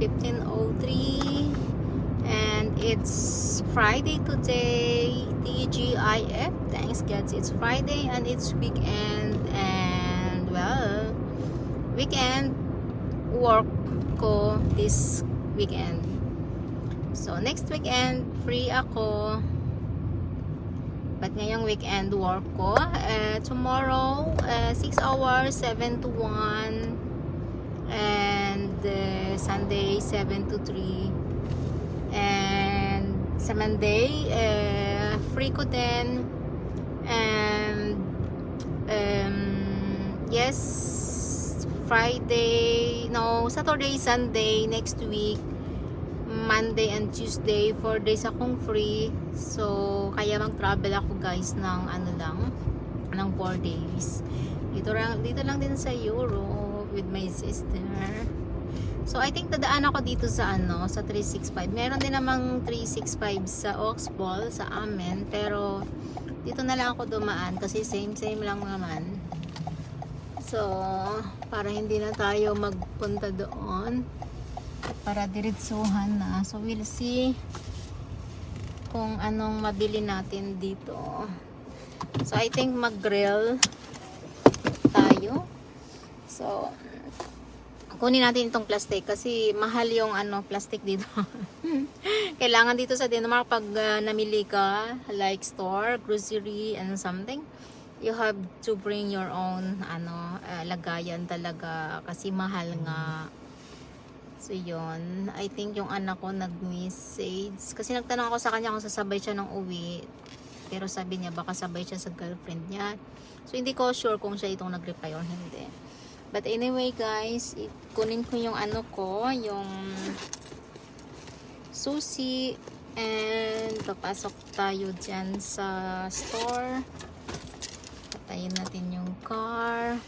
15:03 and it's Friday today. TGIF, thanks God it's Friday and it's weekend, and well, weekend work ko this weekend. So next weekend free ako, but ngayong weekend work ko. Tomorrow 6 hours, 7 to 1, and Sunday 7 to 3, and sa Monday free ko din, and yes, Friday, no, Saturday, Sunday next week, Monday and Tuesday 4 days akong free. So kaya mag-travel ako guys ng ano lang, ng 4 days dito lang din sa Europe with my sister. So I think dadaan ako dito sa ano, sa 365. Meron din namang 365 sa Oxbow sa amin, pero dito na lang ako dumaan kasi same lang naman. So para hindi na tayo magpunta doon, para diretsuhan na. So we'll see kung anong mabili natin dito. So I think mag-grill tayo. So kunin natin itong plastic kasi mahal yung ano, plastic dito. Kailangan dito sa Denmark pag namili ka like store, grocery and something, you have to bring your own ano, lagayan talaga kasi mahal nga. So yun, I think yung anak ko nag-message kasi nagtanong ako sa kanya kung sasabay siya ng uwi, pero sabi niya baka sabay siya sa girlfriend niya. So hindi ko sure kung siya itong nag-reply or hindi. But anyway guys, kunin ko yung ano ko, yung susi, and papasok tayo dyan sa store. Patayin natin yung car.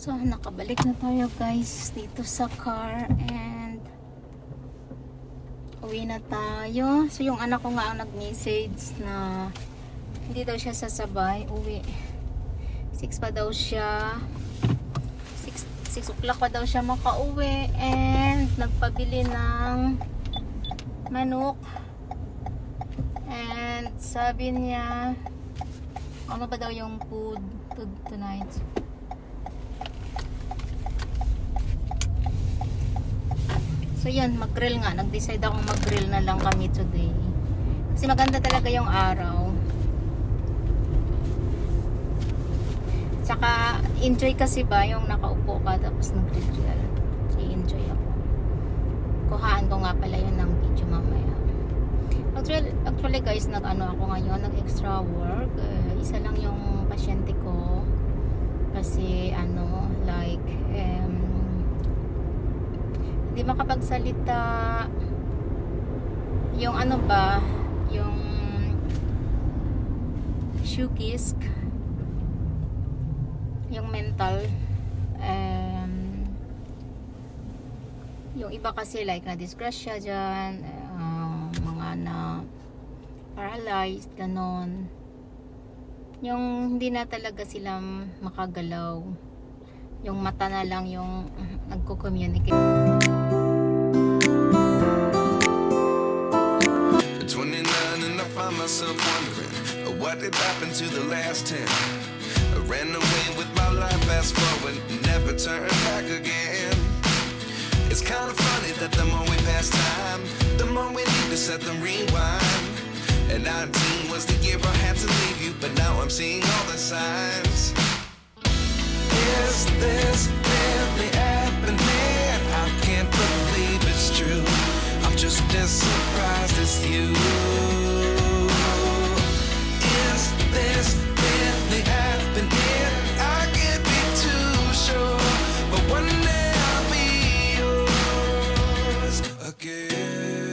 So nakabalik na tayo guys dito sa car and uwi na tayo. So yung anak ko nga ang nag-message na hindi daw siya sasabay uwi. 6 pa daw siya, 6 o'clock pa daw siya makauwi, and nagpabili ng manok, and sabi niya ano ba daw yung food tonight. So yun, mag-grill nga. Nag-decide akong mag-grill na lang kami today. Kasi maganda talaga yung araw. Tsaka enjoy kasi ba yung nakaupo ka tapos nag-grill. I-enjoy ako. Kuhaan ko nga pala yun ng video mamaya. Actually guys, nag-ano ako ngayon, nag-extra work. Isa lang yung pasyente ko. Kasi ano, like hindi makapagsalita, yung ano ba, yung shukisk, yung mental, yung iba kasi like na disgrasya dyan, mga na paralyzed, ganon. Yung hindi na talaga sila makagalaw. Yung mata na lang yung nagko-communicate. At 29 and I find myself wondering what did happen to the last 10. I ran away with my life, fast forward, never turn back again. It's kind of funny that the more we pass time, the more we need to set them rewind. And 19 was the year I had to leave you, but now I'm seeing all the signs. Is this really happening? I can't believe it's true. I'm just as surprised as you. Is this really happening? I can't be too sure, but one day I'll be yours again.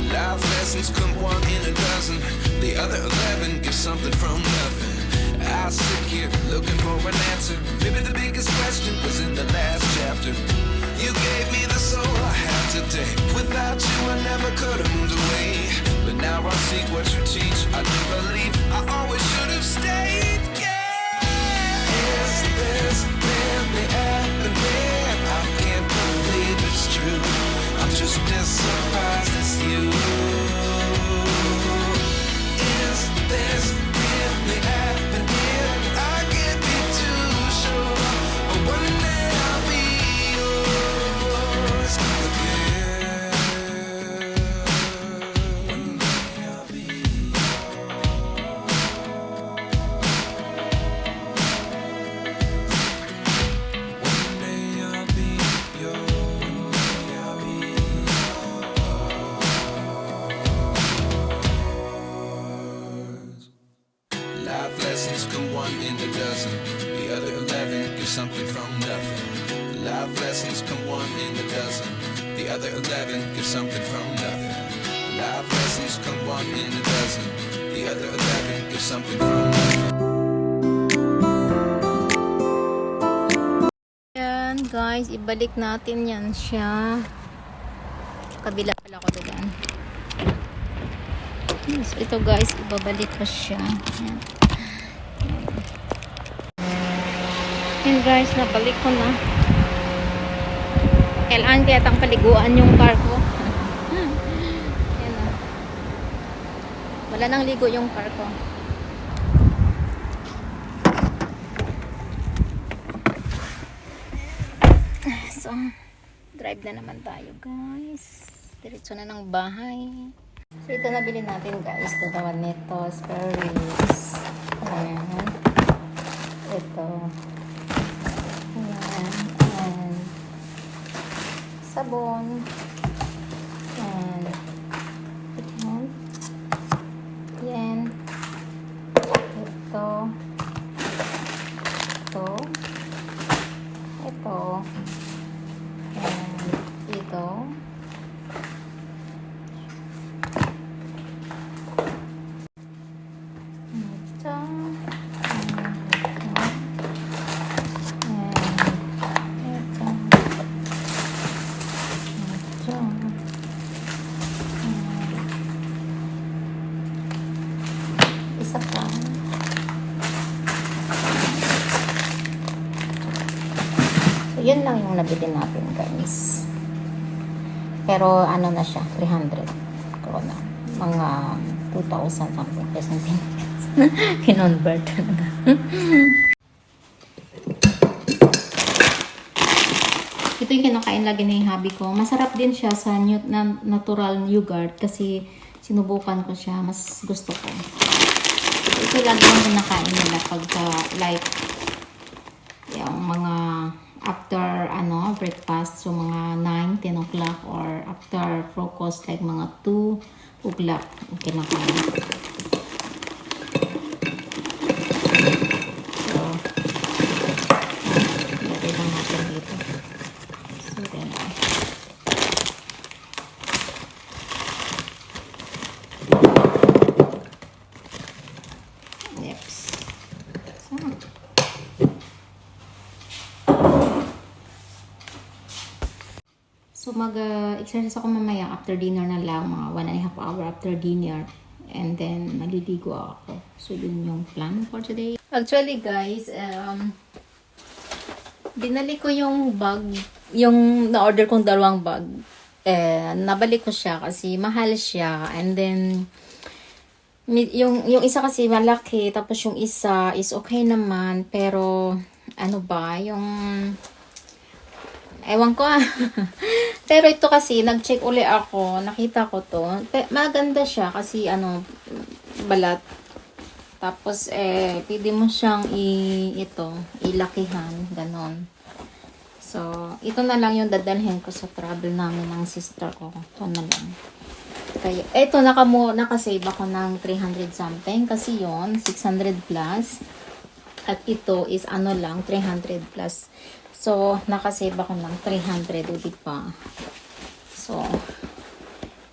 Life lessons come one in a dozen. The other 11 get something from nothing. I sit here looking for an answer. Maybe the biggest question was in the last chapter. You gave me the soul I have today. Without you I never could have moved away. But now I see what you teach. I do believe I always should have stayed. Yeah. Is this really happening? I can't believe it's true. I'm just as surprised as you. Is this really happening? I can't be too sure, but one day I'll be yours again. One day I'll be One day I'll be yours. One day I'll be Life lessons come one in a dozen. The other 11 get something from nothing. Life lessons come one in a dozen. The other 11 get something from nothing. Life lessons come one in a dozen. The other 11 get something from nothing. Yan guys, ibalik natin yan siya. Kabila pala ko doon. Yes, ito guys, ibabalik ko siya. Yan. Yan guys, nabalik ko na. Kailangan kaya tang paliguan yung car ko. Yan na. Wala nang ligo yung car ko. So, drive na naman tayo guys. Diretso na ng bahay. So, ito nabili natin guys. Dalawa nito, spare ribs. Ayan. Ito. Ayan. Ayan. Sabon. Ayan. Ayan. Ayan. Ito. Ito. Ito. Ayan. Ito. Isa pa. So, yun lang yung nabili natin, guys. Pero, ano na siya, 300 krona. Mga 2,000 something. Something. Kinonvert talaga. Ito yung kinakain lagi na yung hubby ko. Masarap din siya sa natural yogurt kasi sinubukan ko siya. Mas gusto ko. Ito lagi yung kinakain nila pagka like yung mga after breakfast. So mga 9, 10 o'clock or after focus like mga 2 o'clock yung kinakain. mag-exercise ako mamaya after dinner na lang, mga 1.5 hour after dinner. And then, maliligo ako. So, yun yung plan for today. Actually, guys, binalik ko yung bag, yung na-order kong 2 bag. Nabalik ko siya kasi mahal siya. And then, yung isa kasi malaki, tapos yung isa is okay naman. Pero, ano ba, yung... Ewan ko Pero ito kasi, nag-check uli ako, nakita ko to. Maganda siya kasi, balat. Tapos, pwede mo siyang ilakihan, ganon. So, ito na lang yung dadalhin ko sa travel namin ng sister ko. Ito na lang. Kaya, ito, nakasave ako ng 300 something. Kasi yon 600 plus. At ito is lang, 300 plus. So, nakasave ako ng 300, di pa. So,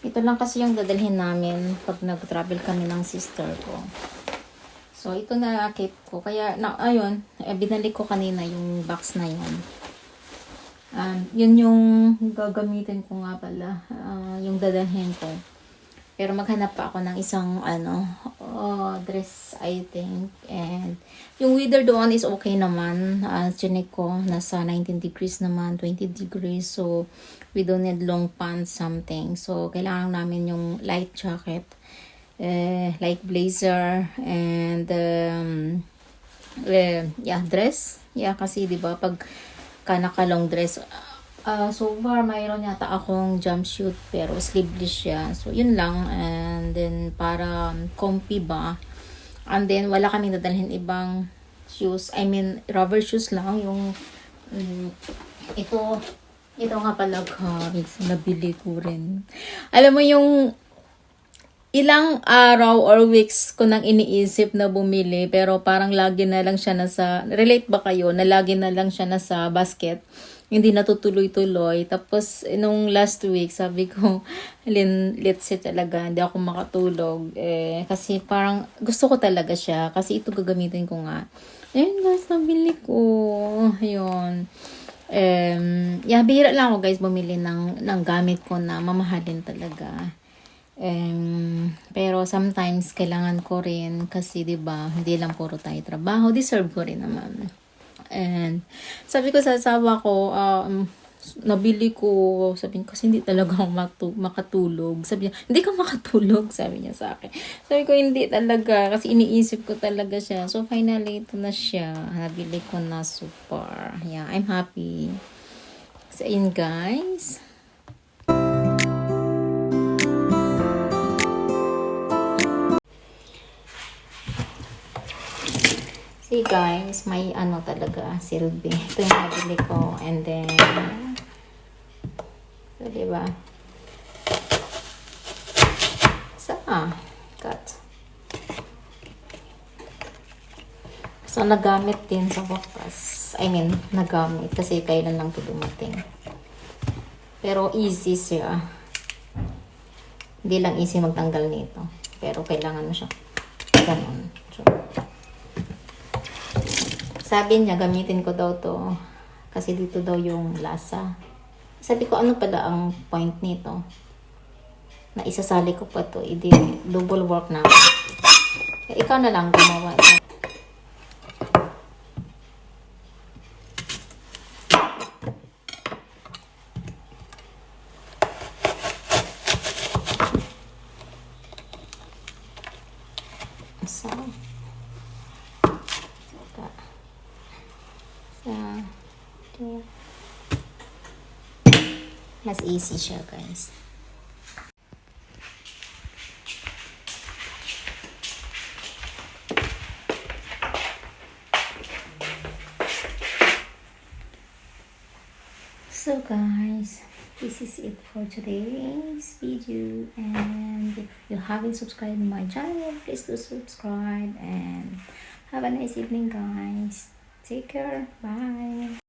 ito lang kasi yung dadalhin namin pag nag-travel kami ng sister ko. So, ito na keep ko. Kaya, ayun, binalik ko kanina yung box na yun. Yun yung gagamitin ko nga pala. Yung dadalhin ko. Pero maghanap pa ako ng isang, dress, I think. And, yung weather doon is okay naman. Chinek ko, nasa 19 degrees naman, 20 degrees. So, we don't need long pants, something. So, kailangan namin yung light jacket. Like blazer and dress. Yeah, kasi 'di ba pag naka-long dress, so far mayroon yata akong jumpsuit pero sleeveless siya. So yun lang, and then para comfy ba. And then wala kaming dadalhin ibang shoes. I mean rubber shoes lang yung ito nga pala guys, nabili ko rin. Alam mo yung ilang araw or weeks ko nang iniisip na bumili, pero parang lagi na lang siya relate ba kayo, na lagi na lang siya nasa basket, hindi natutuloy-tuloy. Tapos, nung last week, sabi ko, let's say talaga, hindi ako makatulog. Kasi parang, gusto ko talaga siya, kasi ito gagamitin ko nga. Ayun guys, nabili ko. Ayun. Bihira lang ako guys, bumili ng gamit ko na mamahalin talaga. Pero sometimes kailangan ko rin kasi 'di ba hindi lang puro tayo trabaho, deserve ko rin naman. And sabi ko sa asawa ko, nabili ko, sabi niya kasi hindi talaga ako makatulog. Sabi niya, hindi ka makatulog, sabi niya sa akin. Sabi ko hindi talaga kasi iniisip ko talaga siya. So finally ito na siya, nabili ko na, super. Yeah, I'm happy. So yun guys. See guys, may talaga silbi. Ito yung nabili ko. And then, so diba? Cut. So, nagamit din sa wakas. I mean, nagamit. Kasi kailan lang ito dumating. Pero easy siya. Hindi lang easy magtanggal nito. Pero kailangan mo siya. Ganun. So, sabi niya, gamitin ko daw to kasi dito daw yung lasa. Sabi ko, ano pala ang point nito? Na isasali ko pa to, double work na. Ikaw na lang gumawa. Mas easy siya guys. So guys, this is it for today's video, and if you haven't subscribed to my channel, please do subscribe, and have a nice evening guys. Take care. Bye.